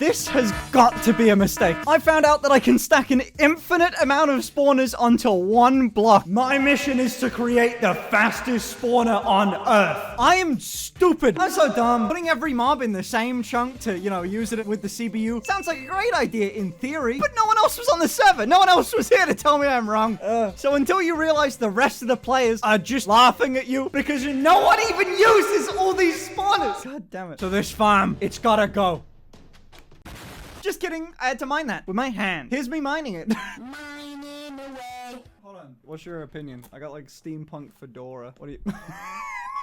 This has got to be a mistake. I found out that I can stack an infinite amount of spawners onto one block. My mission is to create the fastest spawner on Earth. I am stupid. I'm so dumb. Putting every mob in the same chunk to, you know, use it with the CPU sounds like a great idea in theory, but no one else was on the server. No one else was here to tell me I'm wrong. So until you realize the rest of the players are just laughing at you because no one even uses all these spawners. God damn it. So this farm, it's gotta go. Just kidding. I had to mine that with my hand. Here's me mining it. Mining away. Hold on. What's your opinion? I got like steampunk fedora. What do you...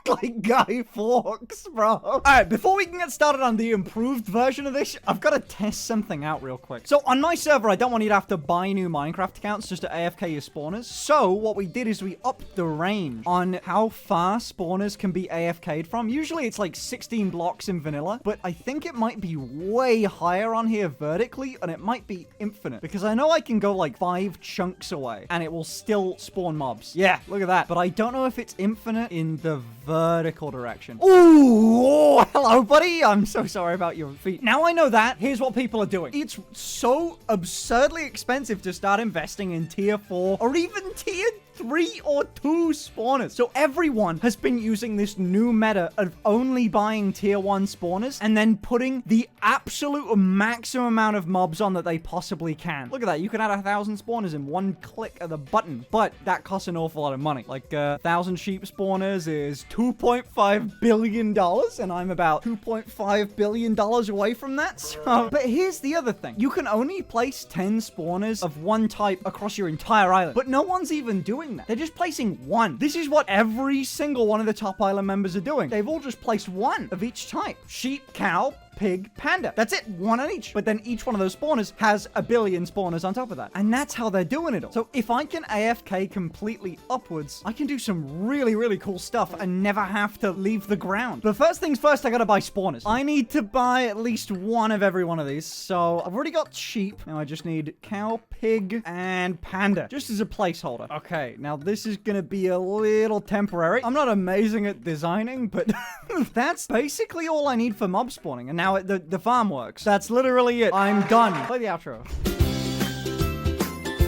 like Guy Fawkes, bro. All right, before we can get started on the improved version of this, I've got to test something out real quick. So on my server, I don't want you to have to buy new Minecraft accounts just to AFK your spawners. So what we did is we upped the range on how far spawners can be AFK'd from. Usually it's like 16 blocks in vanilla, but I think it might be way higher on here vertically, and it might be infinite because I know I can go like 5 chunks away and it will still spawn mobs. Yeah, look at that. But I don't know if it's infinite in the vertical direction. Ooh, oh, hello, buddy. I'm so sorry about your feet. Now I know that. Here's what people are doing. It's so absurdly expensive to start investing in tier 4 or even tier 3 or 2 spawners. So everyone has been using this new meta of only buying tier 1 spawners and then putting the absolute maximum amount of mobs on that they possibly can. Look at that. You can add 1,000 spawners in one click of the button, but that costs an awful lot of money. Like 1,000 sheep spawners is $2.5 billion, and I'm about $2.5 billion away from that. So, but here's the other thing. You can only place 10 spawners of one type across your entire island, but no one's even doing that. They're just placing one. This is what every single one of the top island members are doing. They've all just placed one of each type. Sheep, cow, pig, panda. That's it. One on each. But then each one of those spawners has a billion spawners on top of that. And that's how they're doing it all. So if I can AFK completely upwards, I can do some really, really cool stuff and never have to leave the ground. But first things first, I gotta buy spawners. I need to buy at least one of every one of these. So I've already got sheep. Now I just need cow, pig, and panda. Just as a placeholder. Okay, now this is gonna be a little temporary. I'm not amazing at designing, but that's basically all I need for mob spawning. And now the farm works. That's literally it. I'm done. Play the outro.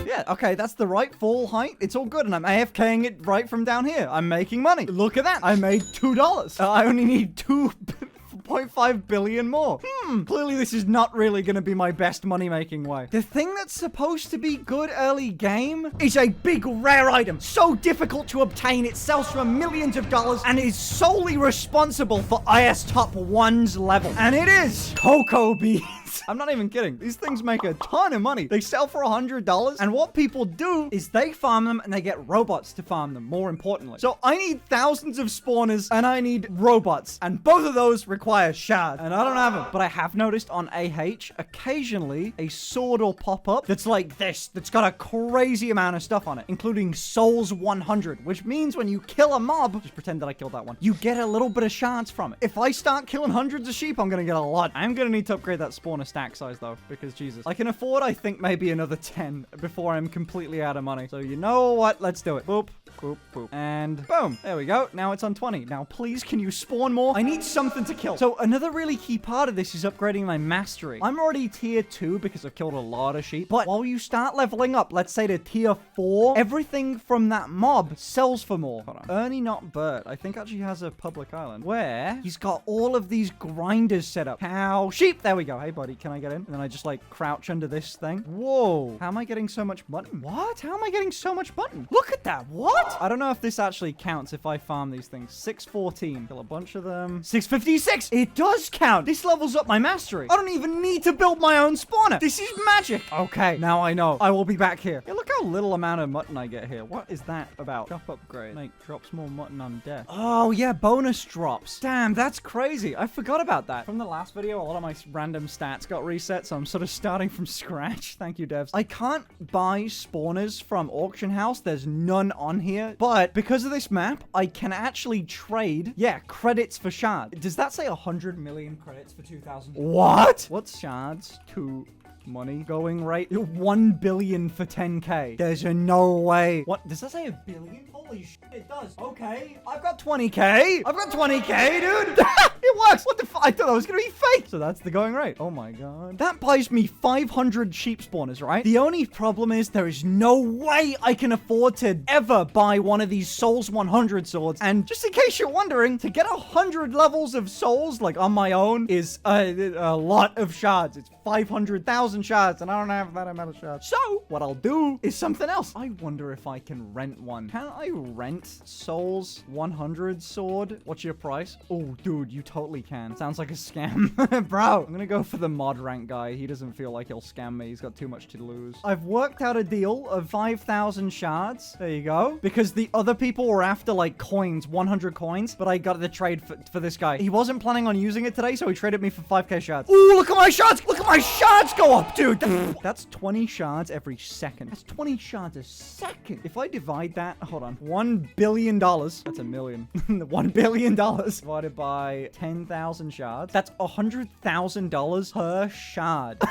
Yeah, okay, that's the right full height. It's all good, and I'm AFKing it right from down here. I'm making money. Look at that. I made $2. I only need 2.5 billion more. Clearly this is not really going to be my best money-making way. The thing that's supposed to be good early game is a big rare item. So difficult to obtain, it sells for millions of dollars and is solely responsible for IS Top 1's level. And it is cocoa beans. I'm not even kidding. These things make a ton of money. They sell for $100, and what people do is they farm them and they get robots to farm them, more importantly. So I need thousands of spawners and I need robots, and both of those require shards, and I don't have them. But I have noticed on AH, occasionally a sword will pop up that's like this, that's got a crazy amount of stuff on it, including Souls 100, which means when you kill a mob, just pretend that I killed that one, you get a little bit of shards from it. If I start killing hundreds of sheep, I'm gonna get a lot. I'm gonna need to upgrade that spawner stack size though, because Jesus, I can afford, I think, maybe another 10 before I'm completely out of money. So you know what? Let's do it. Boop, boop, boop, and boom. There we go. Now it's on 20. Now please, can you spawn more? I need something to kill. So another really key part of this is upgrading my mastery. I'm already tier 2 because I've killed a lot of sheep, but while you start leveling up, let's say to tier 4, everything from that mob sells for more. Hold on. Ernie Not Bert, I think actually has a public island where he's got all of these grinders set up. Cow, sheep. There we go. Hey buddy, can I get in? And then I just like crouch under this thing. Whoa. How am I getting so much mutton? What? How am I getting so much mutton? Look at that. What? I don't know if this actually counts if I farm these things. 614. Kill a bunch of them. 656. It does count. This levels up my mastery. I don't even need to build my own spawner. This is magic. Okay. Now I know. I will be back here. Hey, look how little amount of mutton I get here. What is that about? Shop upgrade. Make drops more mutton on death. Oh yeah. Bonus drops. Damn. That's crazy. I forgot about that. From the last video, a lot of my random stats got reset, so I'm sort of starting from scratch. Thank you, devs. I can't buy spawners from Auction House. There's none on here. But because of this map, I can actually trade, credits for shards. Does that say 100 million credits for 2,000? What? What's shards? 2 money going rate. 1 billion for 10k. There's a no way. What? Does that say a billion? Holy shit, it does. Okay. I've got 20k. I've got 20k, dude. It works. What the fuck? I thought that was going to be fake. So that's the going rate. Oh my god. That buys me 500 sheep spawners, right? The only problem is there is no way I can afford to ever buy one of these Souls 100 swords. And just in case you're wondering, to get 100 levels of souls, like on my own, is a lot of shards. It's 500,000 shards, and I don't have that amount of shards. So what I'll do is something else. I wonder if I can rent one. Can I rent Souls 100 sword? What's your price? Oh, dude, you totally can. Sounds like a scam. Bro, I'm gonna go for the mod rank guy. He doesn't feel like he'll scam me. He's got too much to lose. I've worked out a deal of 5,000 shards. There you go. Because the other people were after like coins, 100 coins, but I got the trade for this guy. He wasn't planning on using it today, so he traded me for 5k shards. Ooh, look at my shards! Look at my shards go up, dude! That's 20 shards every second. That's 20 shards a second. If I divide that, hold on, $1 billion. That's a million. $1 billion divided by 10,000 shards. That's $100,000 per shard.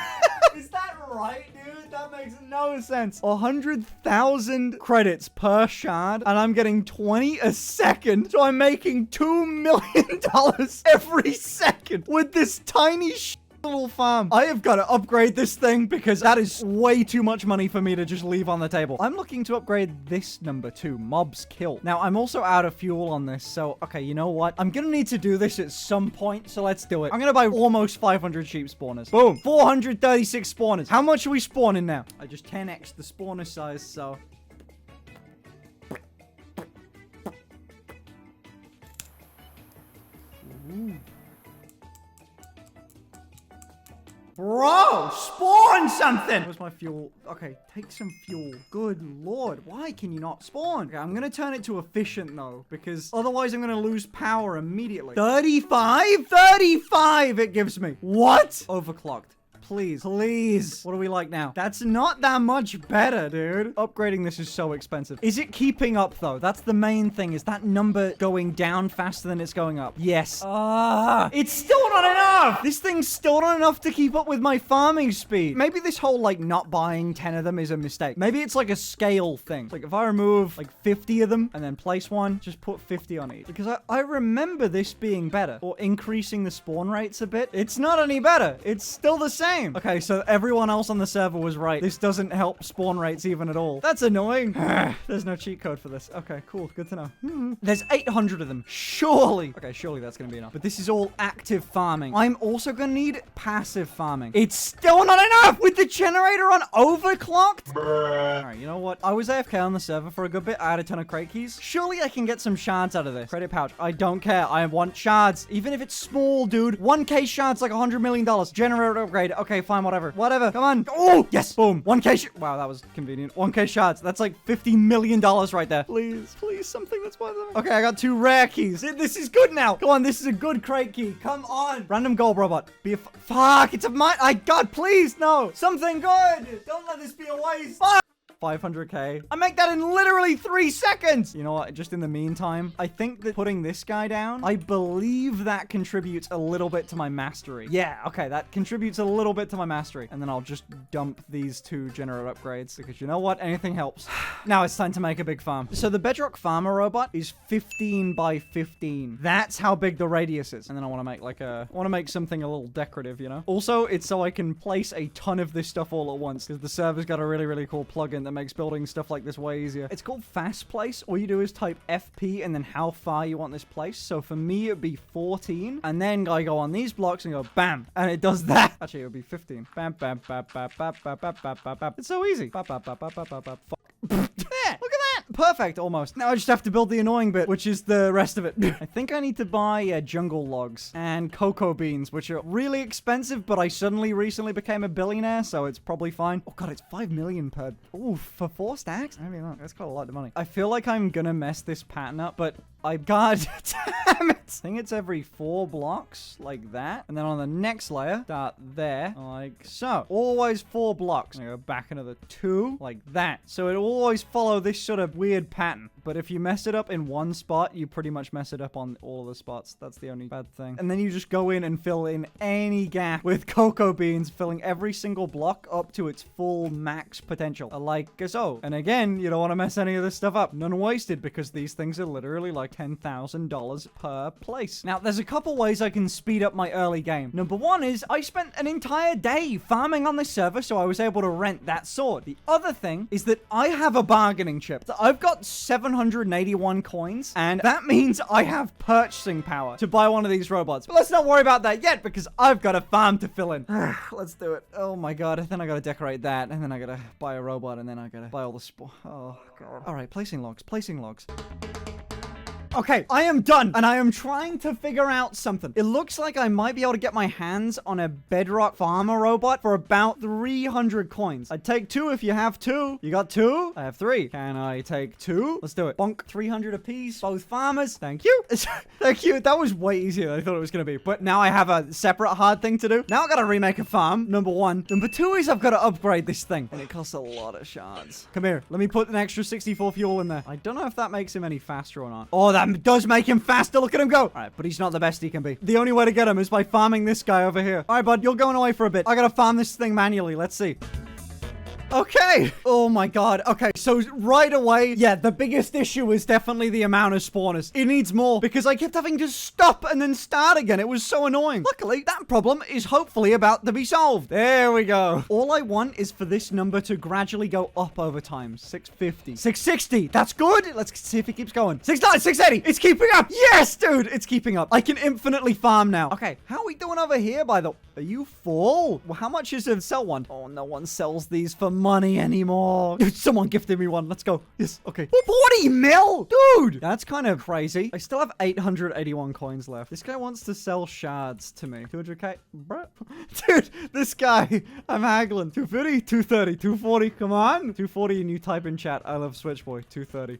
Is that right, dude? That makes no sense. 100,000 credits per shard, and I'm getting 20 a second. So I'm making $2 million every second with this tiny little farm. I have got to upgrade this thing because that is way too much money for me to just leave on the table. I'm looking to upgrade this number too, mobs kill. Now, I'm also out of fuel on this, so, okay, you know what? I'm gonna need to do this at some point, so let's do it. I'm gonna buy almost 500 sheep spawners. Boom. 436 spawners. How much are we spawning now? I just 10x the spawner size, so... Ooh. Bro, spawn something! Where's my fuel? Okay, take some fuel. Good lord, why can you not spawn? Okay, I'm gonna turn it to efficient though, because otherwise I'm gonna lose power immediately. 35? 35 it gives me. What? Overclocked. Please, please. What are we like now? That's not that much better, dude. Upgrading this is so expensive. Is it keeping up, though? That's the main thing. Is that number going down faster than it's going up? Yes. It's still not enough. This thing's still not enough to keep up with my farming speed. Maybe this whole, like, not buying 10 of them is a mistake. Maybe it's like a scale thing. Like, if I remove, like, 50 of them and then place one, just put 50 on each. Because I remember this being better. Or increasing the spawn rates a bit. It's not any better. It's still the same. Okay, so everyone else on the server was right. This doesn't help spawn rates even at all. That's annoying. There's no cheat code for this. Okay, cool. Good to know. There's 800 of them. Surely. Okay, surely that's going to be enough. But this is all active farming. I'm also going to need passive farming. It's still not enough with the generator on overclocked. All right, you know what? I was AFK on the server for a good bit. I had a ton of crate keys. Surely I can get some shards out of this. Credit pouch. I don't care. I want shards. Even if it's small, dude. 1k shards like $100 million. Generator upgrade. Okay, fine, whatever. Whatever. Come on. Oh, yes. Boom. 1k. Wow, that was convenient. 1k shards. That's like $50 million right there. Please, please, something that's worth it. Okay, I got 2 rare keys. This is good now. Come on, this is a good crate key. Come on. Random gold robot. Be a fuck. It's a mine. God, please, no. Something good. Don't let this be a waste. Fuck. 500k. I make that in literally 3 seconds. You know what? Just in the meantime, I think that putting this guy down, I believe that contributes a little bit to my mastery. Yeah, okay. That contributes a little bit to my mastery. And then I'll just dump these 2 generator upgrades because you know what? Anything helps. Now it's time to make a big farm. So the Bedrock farmer robot is 15 by 15. That's how big the radius is. And then I want to make like something a little decorative, you know? Also, it's so I can place a ton of this stuff all at once because the server's got a really, really cool plugin that makes building stuff like this way easier. It's called Fast Place. All you do is type FP and then how far you want this place. So for me, it'd be 14. And then I go on these blocks and go bam. And it does that. Actually, it would be 15. Bam, bam, bam, bam, bam, bam, bam, bam, bam, bam. It's so easy. Bam, bam, bam, bam, bam, bam, bam. There, look at that. Perfect, almost. Now I just have to build the annoying bit, which is the rest of it. I think I need to buy jungle logs and cocoa beans, which are really expensive, but I suddenly recently became a billionaire, so it's probably fine. Oh god, it's 5 million per... Ooh, for 4 stacks? Maybe not. That's quite a lot of money. I feel like I'm gonna mess this pattern up, but god damn it. I think it's every 4 blocks, like that. And then on the next layer, start there, like so. Always 4 blocks. I go back another 2, like that. So it will always follow this sort of weird pattern. But if you mess it up in one spot, you pretty much mess it up on all of the spots. That's the only bad thing. And then you just go in and fill in any gap with cocoa beans, filling every single block up to its full max potential. Like so. And again, you don't want to mess any of this stuff up. None wasted, because these things are literally like $10,000 per place. Now, there's a couple ways I can speed up my early game. Number one is I spent an entire day farming on this server, so I was able to rent that sword. The other thing is that I have a bargaining chip. I've got 781 coins, and that means I have purchasing power to buy one of these robots. But let's not worry about that yet, because I've got a farm to fill in. Let's do it. Oh my god. Then I gotta decorate that, and then I gotta buy a robot, and then I gotta buy all the oh god. All right, placing logs. Okay, I am done, and I am trying to figure out something. It looks like I might be able to get my hands on a Bedrock farmer robot for about 300 coins. I'd take 2 if you have 2. You got 2? I have 3. Can I take 2? Let's do it. Bonk. 300 apiece. Both farmers. Thank you. Thank you. That was way easier than I thought it was going to be. But now I have a separate hard thing to do. Now I've got to remake a farm, number 1. Number 2 is I've got to upgrade this thing. And it costs a lot of shards. Come here. Let me put an extra 64 fuel in there. I don't know if that makes him any faster or not. Oh, that does make him faster. Look at him go. All right, but he's not the best he can be. The only way to get him is by farming this guy over here. All right, bud, you're going away for a bit. I gotta farm this thing manually. Let's see. Okay. Oh my god. Okay, so right away, yeah, the biggest issue is definitely the amount of spawners. It needs more, because I kept having to stop and then start again. It was so annoying. Luckily, that problem is hopefully about to be solved. There we go. All I want is for this number to gradually go up over time. 650. 660. That's good. Let's see if it keeps going. 690. 680. It's keeping up. Yes, dude. It's keeping up. I can infinitely farm now. Okay, how are we doing over here, by the... Are you full? Well, how much is a sell one? Oh, no one sells these for money anymore. Someone gifted me one. Let's go. Yes. Okay. 40 mil? Dude, that's kind of crazy. I still have 881 coins left. This guy wants to sell shards to me. 200k? Bro. Dude, this guy. I'm haggling. 250, 230, 240. Come on. 240 and you type in chat. I love Switchboy. 230.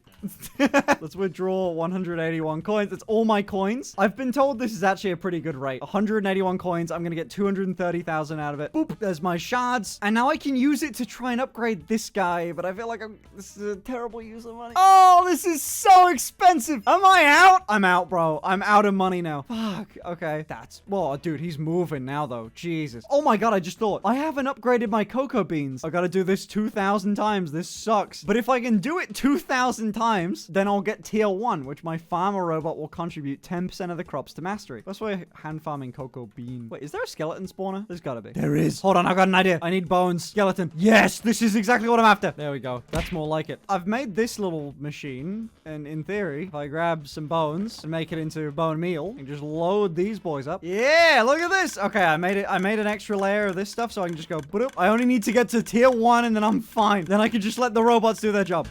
Let's withdraw 181 coins. That's all my coins. I've been told this is actually a pretty good rate. 181 coins. I'm going to get 230,000 out of it. Boop. There's my shards. And now I can use it to try and upgrade this guy, but I feel like this is a terrible use of money. Oh, this is so expensive. Am I out? I'm out, bro. I'm out of money now. Fuck. Okay. That's... Whoa, dude, he's moving now, though. Jesus. Oh my god, I just thought. I haven't upgraded my cocoa beans. I gotta do this 2,000 times. This sucks. But if I can do it 2,000 times, then I'll get tier 1, which my farmer robot will contribute 10% of the crops to mastery. That's why hand farming cocoa bean. Wait, is there a skeleton spawner? There's gotta be. There is. Hold on, I've got an idea. I need bones. Skeleton. Yes, this is exactly what I'm after. There we go. That's more like it. I've made this little machine, and in theory, if I grab some bones and make it into bone meal, and just load these boys up. Yeah, look at this. Okay, I made it. I made an extra layer of this stuff, so I can just go, boop. I only need to get to tier 1, and then I'm fine. Then I can just let the robots do their job.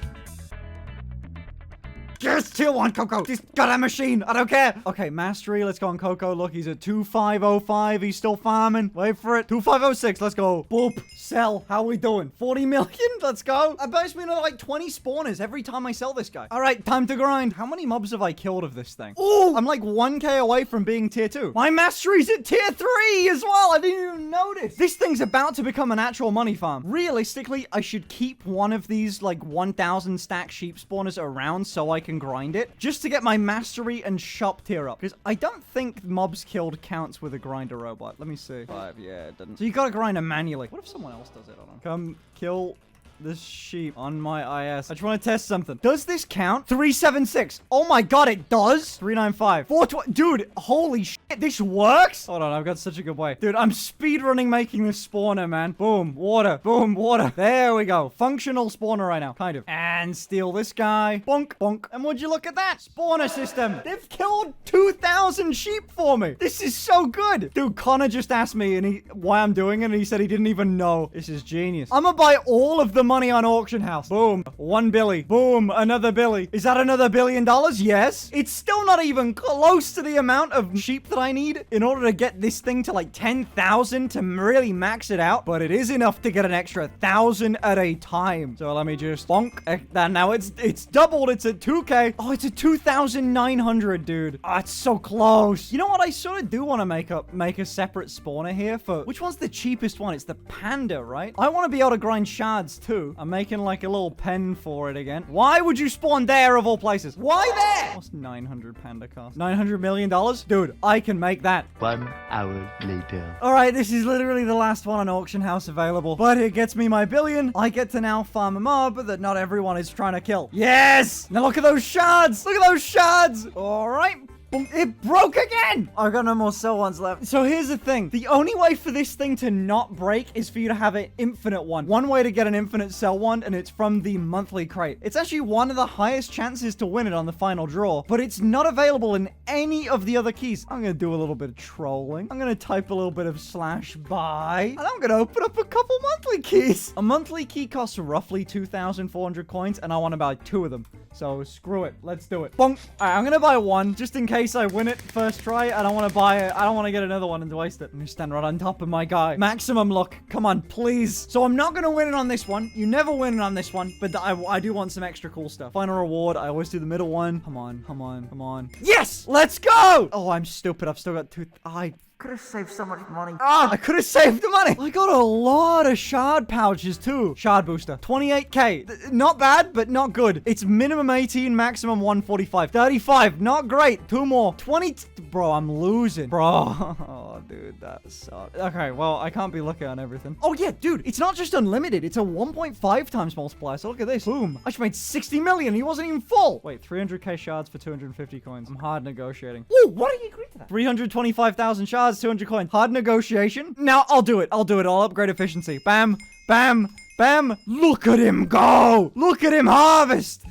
Yes, tier 1 Coco. This goddamn machine. I don't care. Okay, mastery. Let's go on Coco. Look, he's at 2505. He's still farming. Wait for it. 2506. Let's go. Boop. Sell. How are we doing? 40 million. Let's go. I bet it's been like 20 spawners every time I sell this guy. All right, time to grind. How many mobs have I killed of this thing? Oh, I'm like 1k away from being tier 2. My mastery's at tier 3 as well. I didn't even notice. This thing's about to become an actual money farm. Realistically, I should keep one of these like 1,000 stack sheep spawners around so I can grind it just to get my mastery and shop tier up, because I don't think mobs killed counts with a grinder robot. Let me see. 5, yeah, it didn't. So you gotta grind them manually. What if someone else does it? Hold on. Come kill this sheep on my IS. I just want to test something. Does this count? 376. Oh my god, it does. 395. 420. Dude, holy shit, this works. Hold on, I've got such a good way. Dude, I'm speedrunning making this spawner, man. Boom, water. Boom, water. There we go. Functional spawner right now. Kind of. And steal this guy. Bonk, bonk. And would you look at that? Spawner system. They've killed 2,000 sheep for me. This is so good. Dude, Connor just asked me why I'm doing it, and he said he didn't even know. This is genius. I'm gonna buy all of the money on auction house. Boom. 1 billy. Boom. Another billy. Is that another $1 billion? Yes. It's still not even close to the amount of sheep that I need in order to get this thing to like 10,000 to really max it out, but it is enough to get an extra 1,000 at a time. So let me just bonk. Now it's doubled. It's at 2K. Oh, it's at 2,900, dude. Oh, it's so close. You know what? I sort of do want to make a separate spawner here for which one's the cheapest one? It's the panda, right? I want to be able to grind shards too. I'm making like a little pen for it again. Why would you spawn there of all places? Why there? What's 900 panda cost? $900 million? Dude, I can make that. 1 hour later. All right, this is literally the last one on Auction House available, but it gets me my billion. I get to now farm a mob that not everyone is trying to kill. Yes! Now look at those shards! Look at those shards! All right. Boom. It broke again! I've got no more cell ones left. So here's the thing. The only way for this thing to not break is for you to have an infinite one. One way to get an infinite cell one, and it's from the monthly crate. It's actually one of the highest chances to win it on the final draw, but it's not available in any of the other keys. I'm going to do a little bit of trolling. I'm going to type a little bit of /buy, and I'm going to open up a couple monthly keys. A monthly key costs roughly 2,400 coins, and I want to buy 2 of them. So screw it. Let's do it. Bonk. All right, I'm going to buy 1 just in case I win it first try. I don't want to buy it. I don't want to get another one and waste it. Let me stand right on top of my guy. Maximum luck. Come on, please. So I'm not going to win it on this one. You never win it on this one, but I do want some extra cool stuff. Final reward. I always do the middle one. Come on, come on, come on. Yes! Let's go! Oh, I'm stupid. I've still got 2. I could have saved so much money. I could have saved the money. I got a lot of shard pouches too. Shard booster. 28K. Not bad, but not good. It's minimum 18, maximum 145. 35. Not great. 2 more. 20. Bro, I'm losing. Bro. Oh, dude, that sucks. Okay, well, I can't be lucky on everything. Oh, yeah, dude. It's not just unlimited. It's a 1.5 times multiplier. So look at this. Boom. I just made 60 million. He wasn't even full. Wait, 300K shards for 250 coins. I'm hard negotiating. Ooh, why did you agree to that? 325,000 shards. 200 coins. Hard negotiation. Now I'll do it. I'll upgrade efficiency. Bam, bam, bam. Look at him go. Look at him harvest.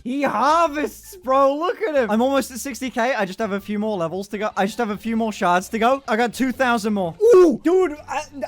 He harvests, bro. Look at him. I'm almost at 60K. I just have a few more levels to go. I just have a few more shards to go. I got 2,000 more. Ooh, dude.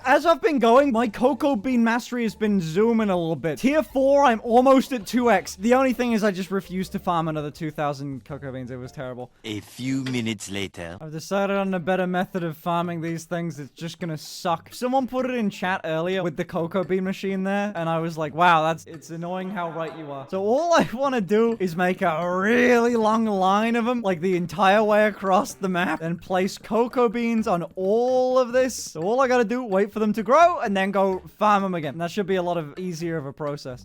As I've been going, my cocoa bean mastery has been zooming a little bit. Tier 4, I'm almost at 2x. The only thing is I just refused to farm another 2,000 cocoa beans. It was terrible. A few minutes later. I've decided on a better method of farming these things. It's just gonna suck. Someone put it in chat earlier with the cocoa bean machine there, and I was like, wow, it's annoying how right you are. So all I want to do is make a really long line of them, like the entire way across the map, and place cocoa beans on all of this. So all I gotta do, wait for them to grow, and then go farm them again. And that should be a lot of easier of a process.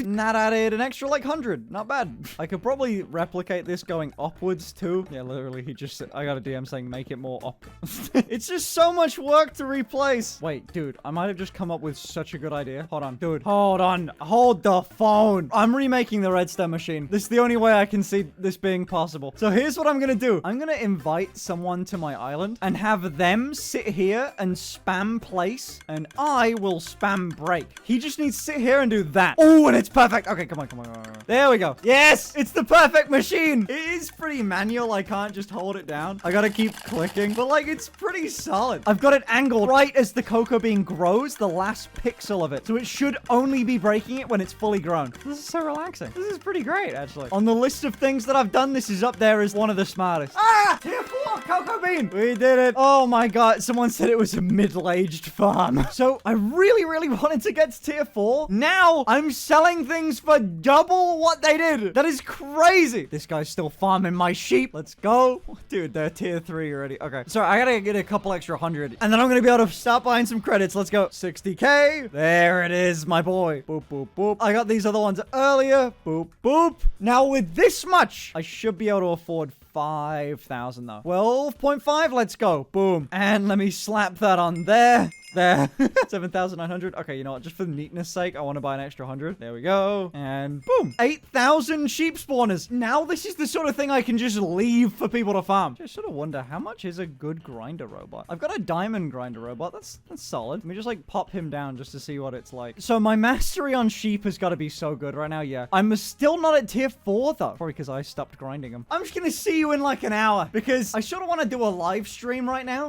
And that added an extra like 100. Not bad. I could probably replicate this going upwards too. Yeah, literally, he just said, I got a DM saying make it more up. It's just so much work to replace. Wait, dude, I might have just come up with such a good idea. Hold on, dude. Hold on. Hold the phone. I'm remaking the redstone machine. This is the only way I can see this being possible. So here's what I'm gonna do. I'm gonna invite someone to my island and have them sit here and spam place, and I will spam break. He just needs to sit here and do that. Oh, and it's perfect. Okay, come on, come on, come on. There we go. Yes, it's the perfect machine. It is pretty manual. I can't just hold it down. I gotta keep clicking, but like it's pretty solid. I've got it angled right as the cocoa bean grows, the last pixel of it. So it should only be breaking it when it's fully grown. This is so relaxing. This is pretty great, actually. On the list of things that I've done, this is up there as one of the smartest. Ah, tier 4 cocoa bean. We did it. Oh my God. Someone said it was a middle-aged farm. So I really, really wanted to get to tier 4. Now I'm selling things for double what they did. That is crazy. This guy's still farming my sheep. Let's go. Dude, they're tier 3 already. Okay. Sorry, I gotta get a couple extra 100. And then I'm gonna be able to start buying some credits. Let's go. 60K. There it is, my boy. Boop, boop, boop. I got these other ones earlier. Boop, boop. Now with this much, I should be able to afford 5,000 though. 12.5. Let's go. Boom. And let me slap that on there. There. 7,900. Okay, you know what? Just for neatness sake, I want to buy an extra 100. There we go. And boom. 8,000 sheep spawners. Now this is the sort of thing I can just leave for people to farm. Just sort of wonder how much is a good grinder robot. I've got a diamond grinder robot. That's solid. Let me just like pop him down just to see what it's like. So my mastery on sheep has got to be so good right now. Yeah. I'm still not at tier 4 though. Probably because I stopped grinding them. I'm just going to see you in like an hour because I sort of want to do a live stream right now.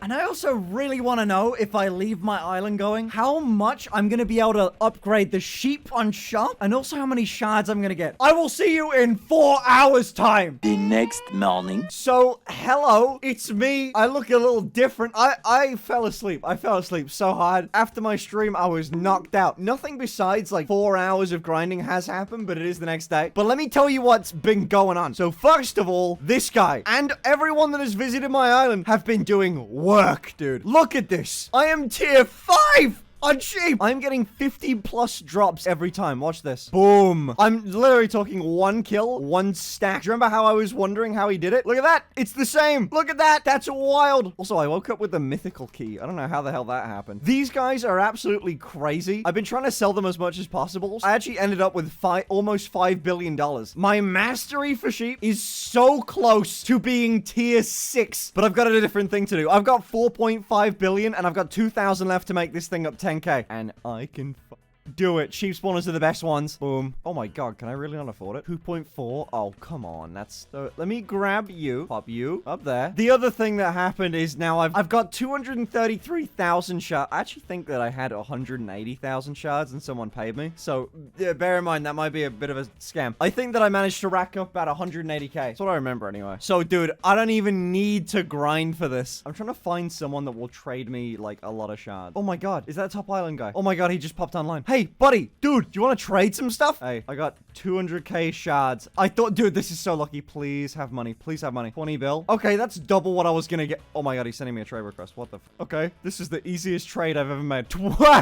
And I also really want to know if I leave my island going, how much I'm gonna be able to upgrade the sheep on shop, and also how many shards I'm gonna get. I will see you in 4 hours time. The next morning. So, hello, it's me. I look a little different. I fell asleep. I fell asleep so hard. After my stream, I was knocked out. Nothing besides like 4 hours of grinding has happened, but it is the next day. But let me tell you what's been going on. So first of all, this guy and everyone that has visited my island have been doing work, dude. Look at this. I am tier 5. On sheep. I'm getting 50 plus drops every time. Watch this. Boom. I'm literally talking 1 kill, 1 stack. Do you remember how I was wondering how he did it? Look at that. It's the same. Look at that. That's wild. Also, I woke up with the mythical key. I don't know how the hell that happened. These guys are absolutely crazy. I've been trying to sell them as much as possible. I actually ended up with almost $5 billion. My mastery for sheep is so close to being tier 6, but I've got a different thing to do. I've got 4.5 billion and I've got 2,000 left to make this thing up 10k. And I can do it. Sheep spawners are the best ones. Boom. Oh my god, can I really not afford it? 2.4. Oh, come on. That's... let me grab you. Pop you up there. The other thing that happened is now I've got 233,000 shards. I actually think that I had 180,000 shards and someone paid me. So, yeah, bear in mind, that might be a bit of a scam. I think that I managed to rack up about 180k. That's what I remember anyway. So, dude, I don't even need to grind for this. I'm trying to find someone that will trade me, like, a lot of shards. Oh my god. Is that top island guy? Oh my god, he just popped online. Hey, buddy, dude, do you want to trade some stuff? Hey, I got 200k shards. I thought, dude, this is so lucky. Please have money. Please have money. 20 bill. Okay, that's double what I was gonna get. Oh my god, he's sending me a trade request. What the okay, this is the easiest trade I've ever made.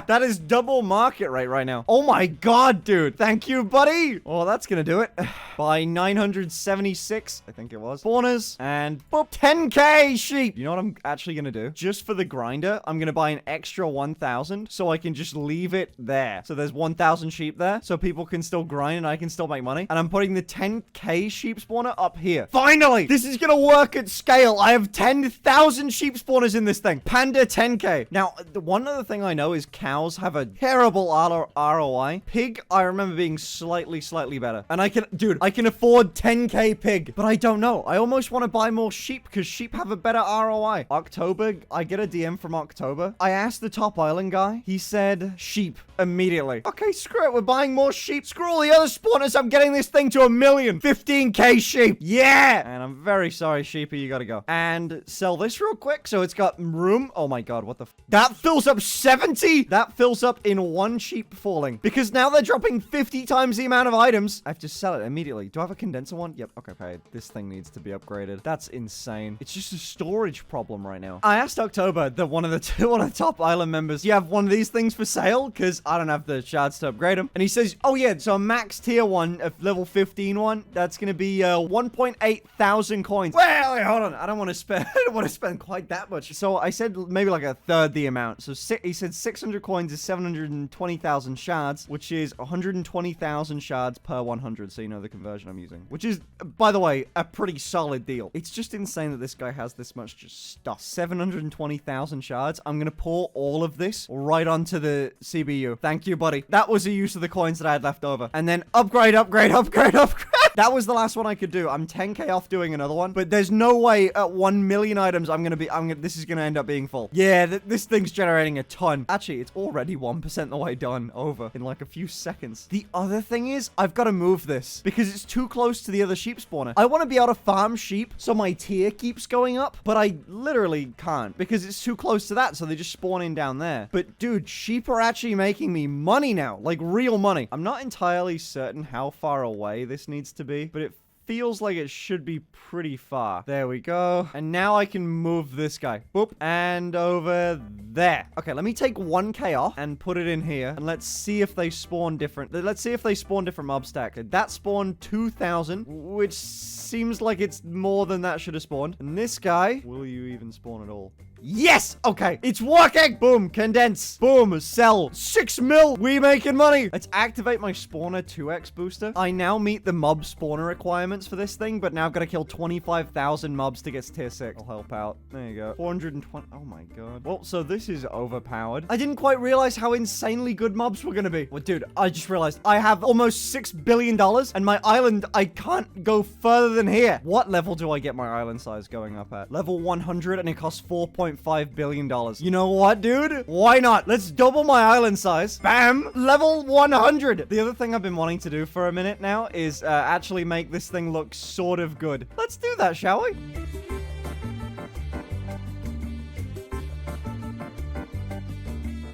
That is double market rate right now. Oh my god, dude. Thank you, buddy. Oh, that's gonna do it. By 976, I think it was. Spawners, and boop, 10k sheep. You know what I'm actually gonna do? Just for the grinder, I'm gonna buy an extra 1,000 so I can just leave it there. So there's 1,000 sheep there, so people can still grind and I can still make money. And I'm putting the 10k sheep spawner up here. Finally! This is gonna work at scale. I have 10,000 sheep spawners in this thing. Panda 10k. Now, the one other thing I know is cows have a terrible ROI. Pig, I remember being slightly better. And I can afford 10k pig, but I don't know. I almost want to buy more sheep because sheep have a better ROI. October, I get a DM from October. I asked the top island guy. He said sheep immediately. Okay, screw it. We're buying more sheep. Screw all the other spawners. I'm getting this thing to 1 million. 15k sheep. Yeah. And I'm very sorry, sheepy. You gotta go. And sell this real quick. So it's got room. Oh my god, what the that fills up 70? That fills up in 1 sheep falling. Because now they're dropping 50 times the amount of items. I have to sell it immediately. Do I have a condenser one? Yep. Okay, paid. This thing needs to be upgraded. That's insane. It's just a storage problem right now. I asked October, one of the top island members, do you have one of these things for sale? Because I don't have the shards to upgrade them. And he says, oh yeah, so a max tier one, a level 15 one, that's going to be 1.8 thousand coins. Well, wait, hold on. I don't want to spend quite that much. So I said maybe like a third the amount. So he said 600 coins is 720,000 shards, which is 120,000 shards per 100. So you know the conversion I'm using, which is, by the way, a pretty solid deal. It's just insane that this guy has this much just stuff. 720,000 shards. I'm going to pour all of this right onto the CBU. Thank you, buddy. That was the use of the coins that I had left over. And then upgrade. That was the last one I could do. I'm 10k off doing another one, but there's no way at 1 million items this is gonna end up being full. Yeah, this thing's generating a ton. Actually, it's already 1% the way done over in like a few seconds. The other thing is, I've got to move this because it's too close to the other sheep spawner. I want to be able to farm sheep so my tier keeps going up, but I literally can't because it's too close to that, so they just spawn in down there. But dude, sheep are actually making me money now, like real money. I'm not entirely certain how far away this needs to be, but it feels like it should be pretty far. There we go. And now I can move this guy. Boop. And over there. Okay, let me take 1k off and put it in here. And let's see if they spawn different. Let's see if they spawn different mob stack. That spawned 2,000, which seems like it's more than that should have spawned. And this guy, will you even spawn at all? Yes! Okay, it's working! Boom, condense. Boom, sell. 6 mil. We making money. Let's activate my spawner 2x booster. I now meet the mob spawner requirements for this thing, but now I've got to kill 25,000 mobs to get to tier 6. I'll help out. There you go. 420. Oh my god. Well, so this is overpowered. I didn't quite realize how insanely good mobs were going to be. Well, dude, I just realized I have almost $6 billion and my island, I can't go further than here. What level do I get my island size going up at? Level 100 and it costs 4. $2.5 billion. You know what, dude? Why not? Let's double my island size. Bam! Level 100. The other thing I've been wanting to do for a minute now is actually make this thing look sort of good. Let's do that, shall we?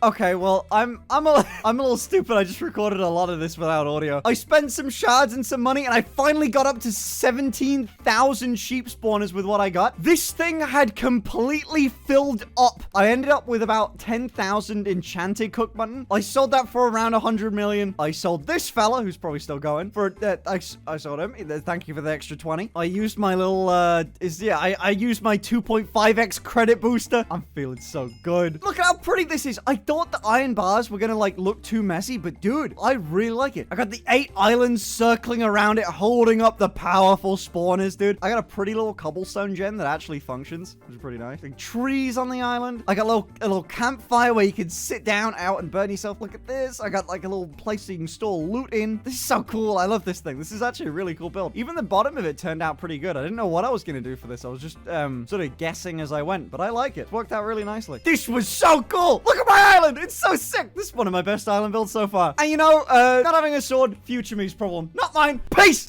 Okay, well, I'm a little stupid. I just recorded a lot of this without audio. I spent some shards and some money, and I finally got up to 17,000 sheep spawners with what I got. This thing had completely filled up. I ended up with about 10,000 enchanted cook mutton. I sold that for around 100 million. I sold this fella, who's probably still going, for, I sold him. Thank you for the extra 20. I used my little, I used my 2.5x credit booster. I'm feeling so good. Look at how pretty this is. I thought the iron bars were gonna like look too messy, but dude, I really like it. I got the 8 islands circling around it, holding up the powerful spawners, dude. I got a pretty little cobblestone gen that actually functions, which is pretty nice. Like trees on the island. I got a little campfire where you can sit down out and burn yourself. Look at this. I got like a little place so you can store loot in. This is so cool. I love this thing. This is actually a really cool build. Even the bottom of it turned out pretty good. I didn't know what I was gonna do for this. I was just sort of guessing as I went, but I like it. It worked out really nicely. This was so cool. Look at my island. It's so sick. This is one of my best island builds so far. And you know, not having a sword, future me's problem. Not mine. Peace.